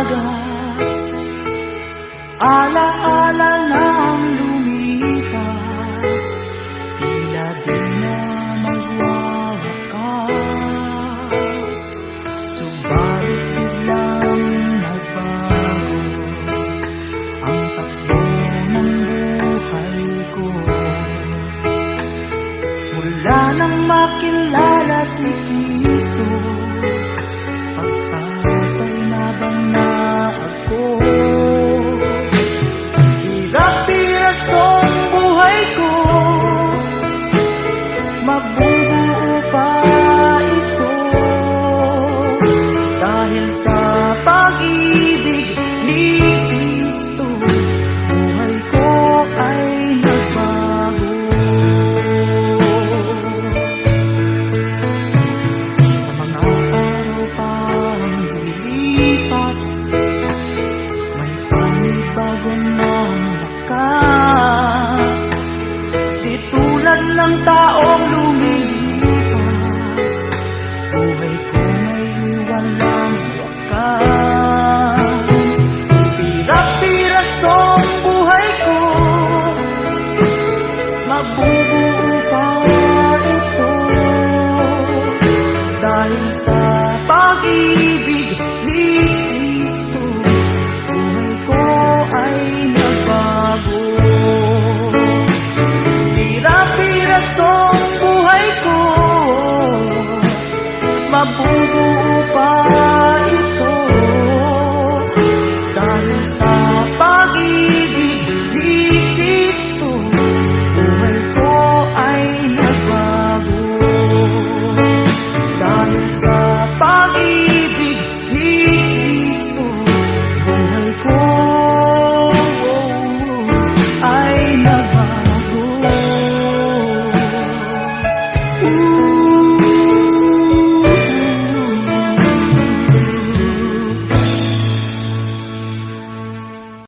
wagas, alaala ng lumipas, tila di na magwawakas. Subalit biglang nagbago ang takbo ng buhay ko. Mula nang makilala si Kristo, pagkasa'y nabang na ako. Hirap-hirasong buhay ko, mabubuo pa ito, dahil sa pag-ibig ni Kristo, buhay ko ay nagbago. Sa mga araw pang lumilipas, may panibagong ng lakas. Di tulad ng taong lumilipas, buhay ko may walang wakas. Hirap-hirasong buhay ko, mabubuo pa ito, dahil sa pag-ibig ni Kristo, buhay ko ay nagbago. Hirap-hirasong buhay ko, mabubuo pa ito, dahil sa pag-ibig ni Kristo, buhay ko ay nagbago. Dahil sa pag-ibig ni Kristo, buhay ko ay nagbago.